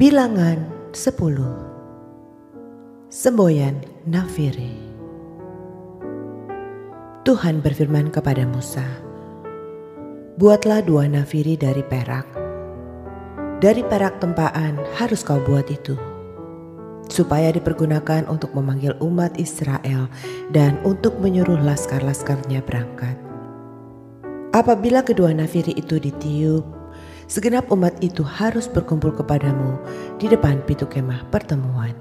Bilangan 10. Semboyan Nafiri. Tuhan berfirman kepada Musa, "Buatlah 2 nafiri dari perak. Dari perak tempaan harus kau buat itu, supaya dipergunakan untuk memanggil umat Israel dan untuk menyuruh laskar-laskarnya berangkat. Apabila kedua nafiri itu ditiup, segenap umat itu harus berkumpul kepadamu di depan pintu kemah pertemuan.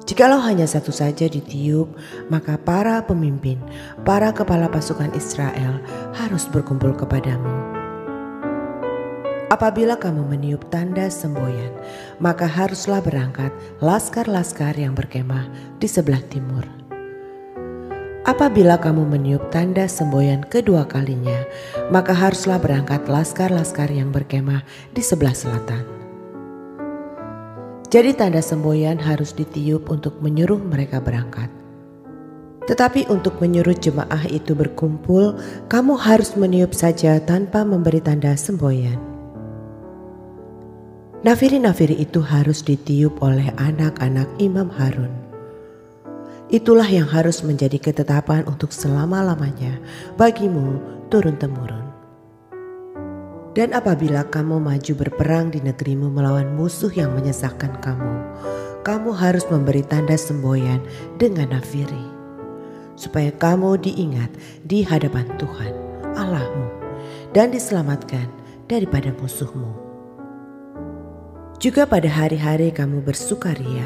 Jikalau hanya satu saja ditiup, maka para pemimpin, para kepala pasukan Israel harus berkumpul kepadamu. Apabila kamu meniup tanda semboyan, maka haruslah berangkat laskar-laskar yang berkemah di sebelah timur. Apabila kamu meniup tanda semboyan kedua kalinya, maka haruslah berangkat laskar-laskar yang berkemah di sebelah selatan. Jadi tanda semboyan harus ditiup untuk menyuruh mereka berangkat. Tetapi untuk menyuruh jemaah itu berkumpul, kamu harus meniup saja tanpa memberi tanda semboyan. Nafiri-nafiri itu harus ditiup oleh anak-anak Imam Harun. Itulah yang harus menjadi ketetapan untuk selama-lamanya bagimu turun-temurun. Dan apabila kamu maju berperang di negerimu melawan musuh yang menyesakkan kamu, kamu harus memberi tanda semboyan dengan nafiri, supaya kamu diingat di hadapan Tuhan Allahmu dan diselamatkan daripada musuhmu. Juga pada hari-hari kamu bersukaria,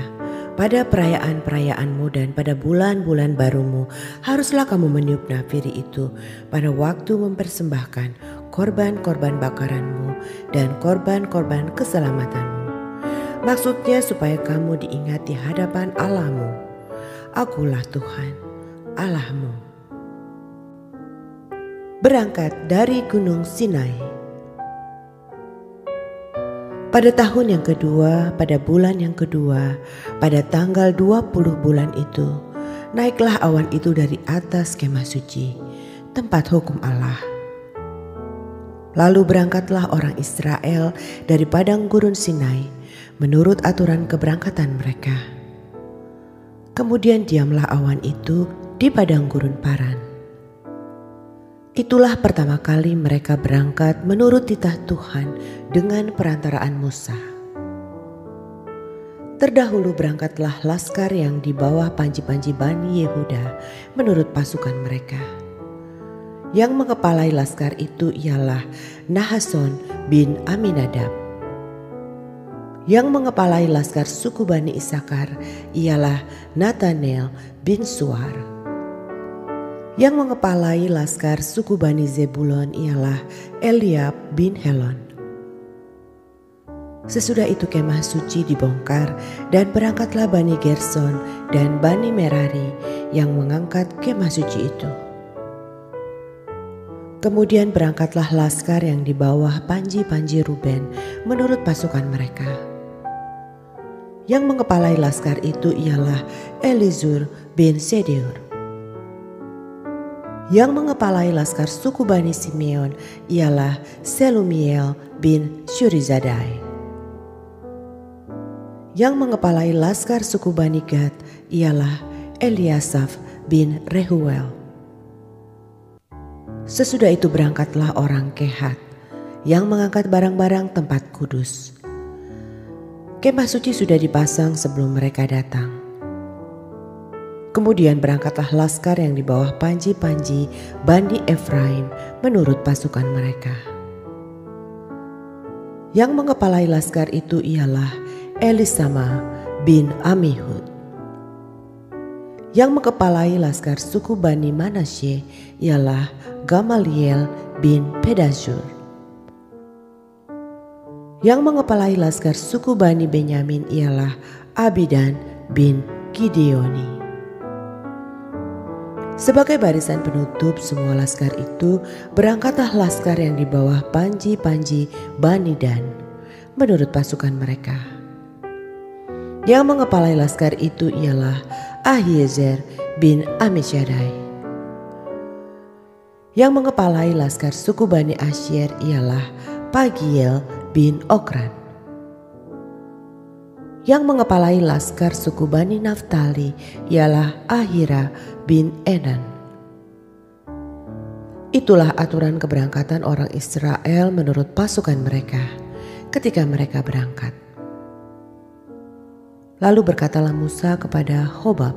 pada perayaan-perayaanmu dan pada bulan-bulan barumu, haruslah kamu meniup nafiri itu pada waktu mempersembahkan korban-korban bakaranmu dan korban-korban keselamatanmu. Maksudnya supaya kamu diingat di hadapan Allahmu. Akulah Tuhan Allahmu." Berangkat dari Gunung Sinai. Pada tahun yang kedua, pada bulan yang kedua, pada tanggal 20 bulan itu, naiklah awan itu dari atas kemah suci, tempat hukum Allah. Lalu berangkatlah orang Israel dari padang gurun Sinai menurut aturan keberangkatan mereka. Kemudian diamlah awan itu di padang gurun Paran. Itulah pertama kali mereka berangkat menurut titah Tuhan dengan perantaraan Musa. Terdahulu berangkatlah laskar yang di bawah panji-panji Bani Yehuda menurut pasukan mereka. Yang mengepalai laskar itu ialah Nahason bin Aminadab. Yang mengepalai laskar suku Bani Isakar ialah Nathanael bin Suar. Yang mengepalai laskar suku Bani Zebulon ialah Eliab bin Helon. Sesudah itu kemah suci dibongkar dan berangkatlah Bani Gerson dan Bani Merari yang mengangkat kemah suci itu. Kemudian berangkatlah laskar yang di bawah panji-panji Ruben menurut pasukan mereka. Yang mengepalai laskar itu ialah Elizur bin Sedeur. Yang mengepalai laskar suku Bani Simeon ialah Selumiel bin Syurizadai. Yang mengepalai laskar suku Bani Gad ialah Eliasaf bin Rehuel. Sesudah itu berangkatlah orang Kehat yang mengangkat barang-barang tempat kudus. Kemah suci sudah dipasang sebelum mereka datang. Kemudian berangkatlah laskar yang di bawah panji-panji Bani Efraim menurut pasukan mereka. Yang mengepalai laskar itu ialah Elisama bin Amihud. Yang mengepalai laskar suku Bani Manasye ialah Gamaliel bin Pedazur. Yang mengepalai laskar suku Bani Benyamin ialah Abidan bin Gideoni. Sebagai barisan penutup semua laskar itu, berangkatlah laskar yang di bawah panji-panji Bani Dan menurut pasukan mereka. Yang mengepalai laskar itu ialah Ahiezer bin Amishadai. Yang mengepalai laskar suku Bani Asyer ialah Pagiel bin Okran. Yang mengepalai laskar suku Bani Naftali ialah Ahira bin Enan. Itulah aturan keberangkatan orang Israel menurut pasukan mereka ketika mereka berangkat. Lalu berkatalah Musa kepada Hobab,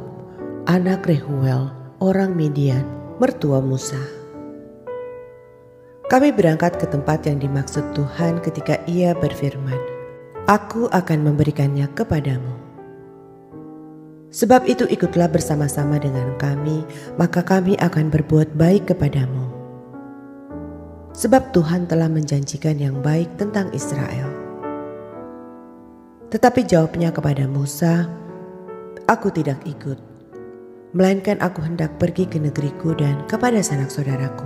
anak Rehuel, orang Midian, mertua Musa. Kami berangkat ke tempat yang dimaksud Tuhan ketika Ia berfirman, Aku akan memberikannya kepadamu. Sebab itu ikutlah bersama-sama dengan kami, maka kami akan berbuat baik kepadamu. Sebab Tuhan telah menjanjikan yang baik tentang Israel. Tetapi jawabnya kepada Musa, Aku tidak ikut, melainkan aku hendak pergi ke negeriku dan kepada sanak saudaraku.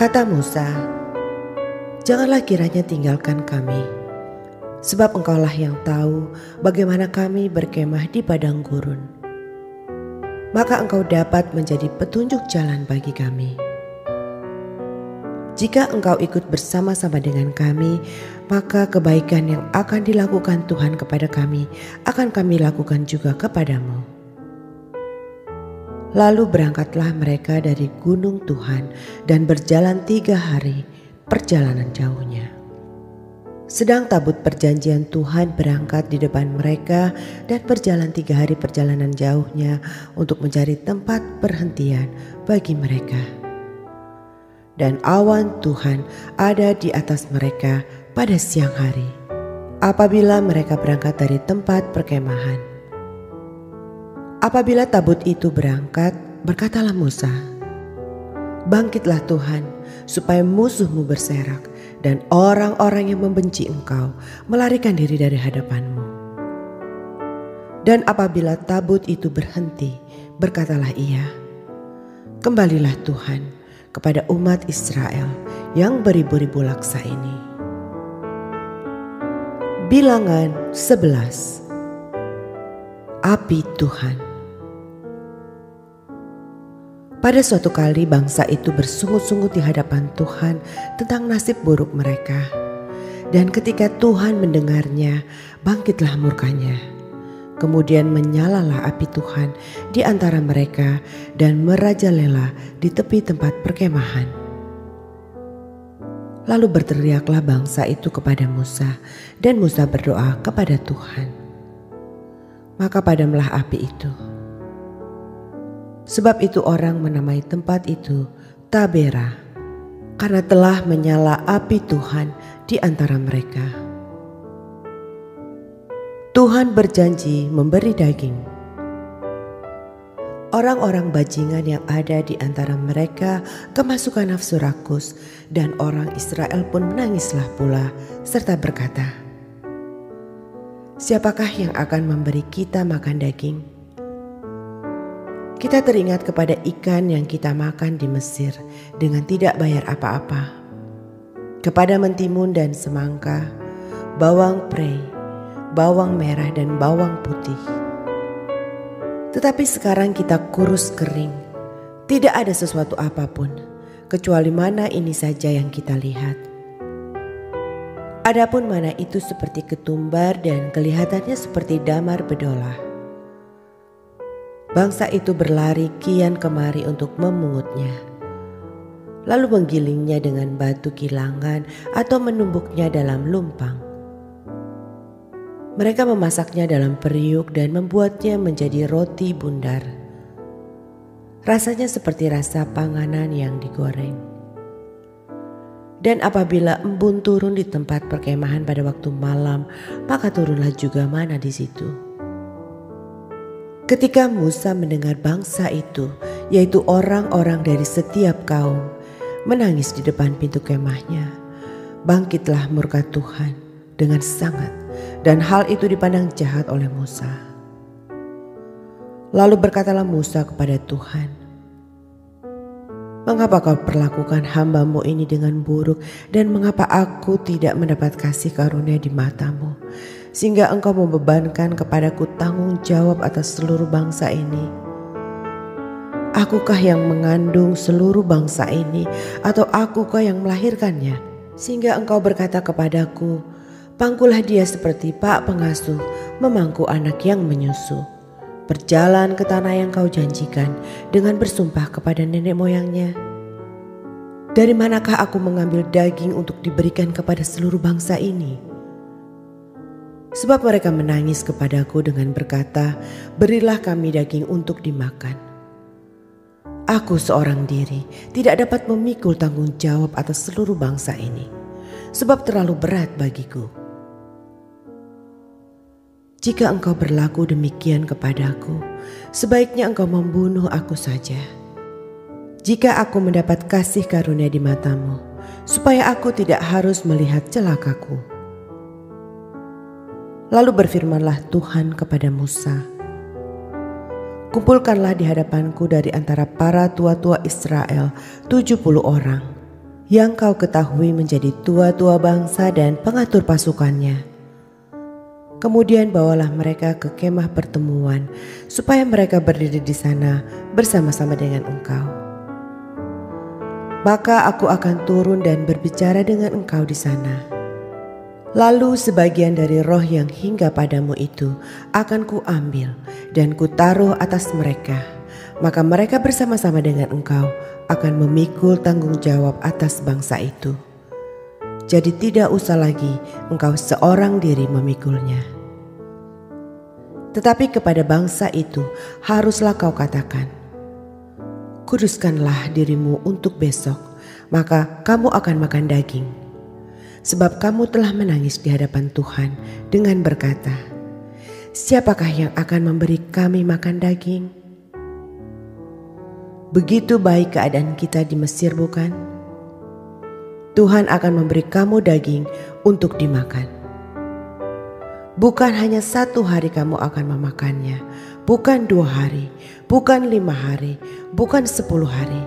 Kata Musa, Janganlah kiranya tinggalkan kami, sebab engkaulah yang tahu bagaimana kami berkemah di padang gurun. Maka engkau dapat menjadi petunjuk jalan bagi kami. Jika engkau ikut bersama-sama dengan kami, maka kebaikan yang akan dilakukan Tuhan kepada kami akan kami lakukan juga kepadamu. Lalu berangkatlah mereka dari gunung Tuhan dan berjalan 3 hari perjalanan jauhnya. Sedang tabut perjanjian Tuhan berangkat di depan mereka dan berjalan 3 hari perjalanan jauhnya untuk mencari tempat perhentian bagi mereka. Dan awan Tuhan ada di atas mereka pada siang hari, apabila mereka berangkat dari tempat perkemahan. Apabila tabut itu berangkat, berkatalah Musa, Bangkitlah Tuhan, supaya musuhmu berserak, dan orang-orang yang membenci engkau melarikan diri dari hadapanmu. Dan apabila tabut itu berhenti, berkatalah ia, Kembalilah Tuhan kepada umat Israel yang beribu-ribu laksa ini. Bilangan 11. Api Tuhan. Pada suatu kali bangsa itu bersungut-sungut di hadapan Tuhan tentang nasib buruk mereka. Dan ketika Tuhan mendengarnya, bangkitlah murkanya. Kemudian menyalalah api Tuhan di antara mereka dan merajalela di tepi tempat perkemahan. Lalu berteriaklah bangsa itu kepada Musa, dan Musa berdoa kepada Tuhan. Maka padamlah api itu. Sebab itu orang menamai tempat itu Tabera, karena telah menyala api Tuhan di antara mereka. Tuhan berjanji memberi daging. Orang-orang bajingan yang ada di antara mereka kemasukan nafsu rakus, dan orang Israel pun menangislah pula serta berkata, Siapakah yang akan memberi kita makan daging? Kita teringat kepada ikan yang kita makan di Mesir dengan tidak bayar apa-apa, kepada mentimun dan semangka, bawang prei, bawang merah dan bawang putih. Tetapi sekarang kita kurus kering, tidak ada sesuatu apapun, kecuali mana ini saja yang kita lihat. Adapun mana itu seperti ketumbar dan kelihatannya seperti damar bedolah. Bangsa itu berlari kian kemari untuk memungutnya, lalu menggilingnya dengan batu kilangan atau menumbuknya dalam lumpang. Mereka memasaknya dalam periuk dan membuatnya menjadi roti bundar. Rasanya seperti rasa panganan yang digoreng. Dan apabila embun turun di tempat perkemahan pada waktu malam, maka turunlah juga mana di situ. Ketika Musa mendengar bangsa itu, yaitu orang-orang dari setiap kaum, menangis di depan pintu kemahnya, bangkitlah murka Tuhan dengan sangat, dan hal itu dipandang jahat oleh Musa. Lalu berkatalah Musa kepada Tuhan, Mengapa kau perlakukan hamba-Mu ini dengan buruk, dan mengapa aku tidak mendapat kasih karunia di mata-Mu, sehingga engkau membebankan kepadaku tanggung jawab atas seluruh bangsa ini? Akukah yang mengandung seluruh bangsa ini, atau akukah yang melahirkannya? Sehingga engkau berkata kepadaku, Pangkulah dia seperti pak pengasuh memangku anak yang menyusu, berjalan ke tanah yang kau janjikan dengan bersumpah kepada nenek moyangnya. Dari manakah aku mengambil daging untuk diberikan kepada seluruh bangsa ini? Sebab mereka menangis kepadaku dengan berkata, berilah kami daging untuk dimakan. Aku seorang diri tidak dapat memikul tanggung jawab atas seluruh bangsa ini, sebab terlalu berat bagiku. Jika engkau berlaku demikian kepadaku, sebaiknya engkau membunuh aku saja. Jika aku mendapat kasih karunia di matamu, supaya aku tidak harus melihat celakaku. Lalu berfirmanlah Tuhan kepada Musa, kumpulkanlah di hadapanku dari antara para tua-tua Israel 70 orang, yang kau ketahui menjadi tua-tua bangsa dan pengatur pasukannya. Kemudian bawalah mereka ke kemah pertemuan, supaya mereka berdiri di sana bersama-sama dengan engkau. Maka aku akan turun dan berbicara dengan engkau di sana. Lalu sebagian dari roh yang hingga padamu itu akan kuambil dan kutaruh atas mereka. Maka mereka bersama-sama dengan engkau akan memikul tanggung jawab atas bangsa itu. Jadi tidak usah lagi engkau seorang diri memikulnya. Tetapi kepada bangsa itu haruslah kau katakan, kuduskanlah dirimu untuk besok, maka kamu akan makan daging. Sebab kamu telah menangis di hadapan Tuhan dengan berkata, siapakah yang akan memberi kami makan daging? Begitu baik keadaan kita di Mesir, bukan? Tuhan akan memberi kamu daging untuk dimakan. Bukan hanya 1 hari kamu akan memakannya, bukan 2 hari, bukan 5 hari, bukan 10 hari,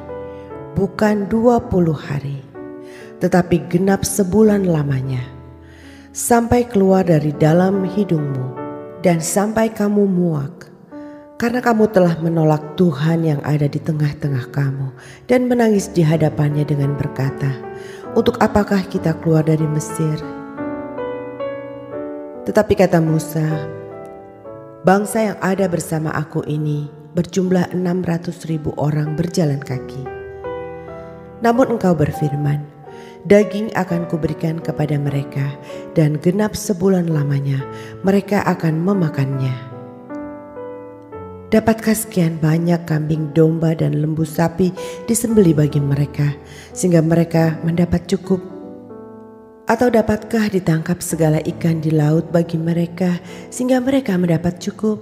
bukan 20 hari. Tetapi genap sebulan lamanya, sampai keluar dari dalam hidungmu dan sampai kamu muak, karena kamu telah menolak Tuhan yang ada di tengah-tengah kamu dan menangis di hadapannya dengan berkata, untuk apakah kita keluar dari Mesir? Tetapi kata Musa, bangsa yang ada bersama aku ini berjumlah 600.000 orang berjalan kaki. Namun engkau berfirman, daging akan kuberikan kepada mereka, dan genap sebulan lamanya mereka akan memakannya. Dapatkah sekian banyak kambing domba dan lembu sapi disembelih bagi mereka, sehingga mereka mendapat cukup? Atau dapatkah ditangkap segala ikan di laut bagi mereka, sehingga mereka mendapat cukup?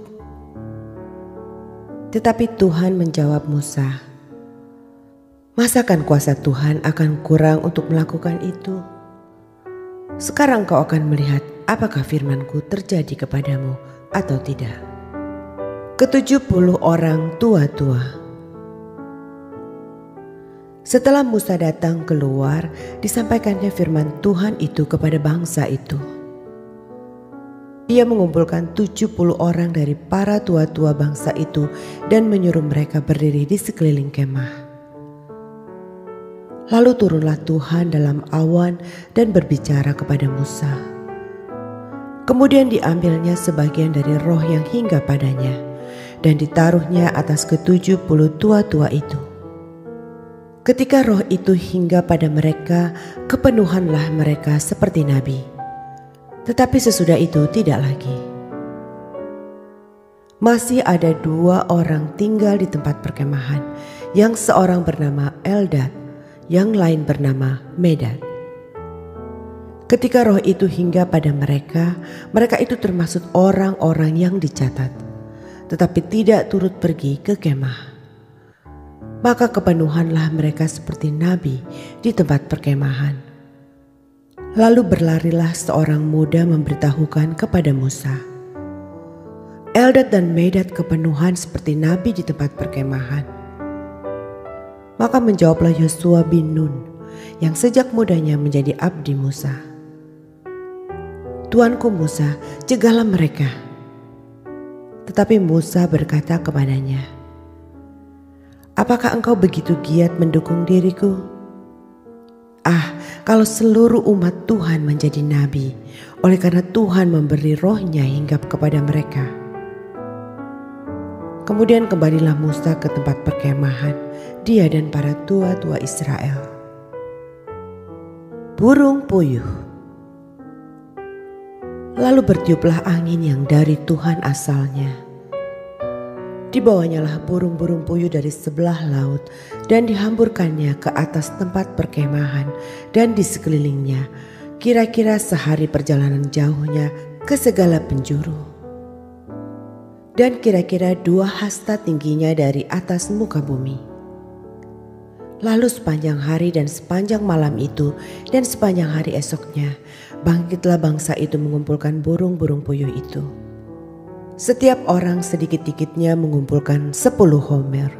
Tetapi Tuhan menjawab Musa, masakan kuasa Tuhan akan kurang untuk melakukan itu? Sekarang kau akan melihat apakah firman-Ku terjadi kepadamu atau tidak. Ke-70 orang tua-tua. Setelah Musa datang keluar, disampaikannya firman Tuhan itu kepada bangsa itu. Ia mengumpulkan 70 orang dari para tua-tua bangsa itu dan menyuruh mereka berdiri di sekeliling kemah. Lalu turunlah Tuhan dalam awan dan berbicara kepada Musa. Kemudian diambilnya sebagian dari roh yang hingga padanya dan ditaruhnya atas ke-70 tua-tua itu. Ketika roh itu hingga pada mereka, kepenuhanlah mereka seperti nabi. Tetapi sesudah itu tidak lagi. Masih ada 2 orang tinggal di tempat perkemahan, yang seorang bernama Eldad, yang lain bernama Medad. Ketika roh itu hingga pada mereka, mereka itu termasuk orang-orang yang dicatat, tetapi tidak turut pergi ke kemah. Maka kepenuhanlah mereka seperti nabi di tempat perkemahan. Lalu berlarilah seorang muda memberitahukan kepada Musa, Eldad dan Medad kepenuhan seperti nabi di tempat perkemahan. Maka menjawablah Yosua bin Nun, yang sejak mudanya menjadi abdi Musa, Tuanku Musa, cegahlah mereka. Tetapi Musa berkata kepadanya, apakah engkau begitu giat mendukung diriku? Kalau seluruh umat Tuhan menjadi nabi, oleh karena Tuhan memberi rohnya hinggap kepada mereka. Kemudian kembalilah Musa ke tempat perkemahan, dia dan para tua-tua Israel. Burung puyuh. Lalu bertiuplah angin yang dari Tuhan asalnya. Dibawanyalah burung-burung puyuh dari sebelah laut dan dihamburkannya ke atas tempat perkemahan dan di sekelilingnya, kira-kira sehari perjalanan jauhnya ke segala penjuru. Dan kira-kira 2 hasta tingginya dari atas muka bumi. Lalu sepanjang hari dan sepanjang malam itu dan sepanjang hari esoknya, bangkitlah bangsa itu mengumpulkan burung-burung puyuh itu. Setiap orang sedikit-dikitnya mengumpulkan 10 homer.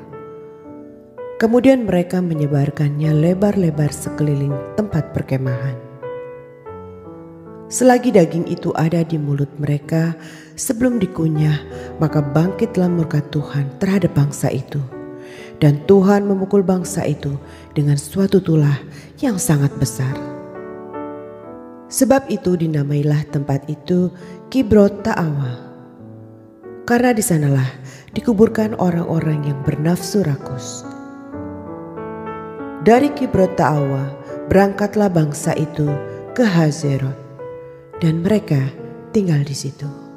Kemudian mereka menyebarkannya lebar-lebar sekeliling tempat perkemahan. Selagi daging itu ada di mulut mereka sebelum dikunyah, maka bangkitlah murka Tuhan terhadap bangsa itu. Dan Tuhan memukul bangsa itu dengan suatu tulah yang sangat besar. Sebab itu dinamailah tempat itu Kibrot Ta'awa. Karena di sanalah dikuburkan orang-orang yang bernafsu rakus. Dari Kibrot Ta'awa berangkatlah bangsa itu ke Hazerot, dan mereka tinggal di situ.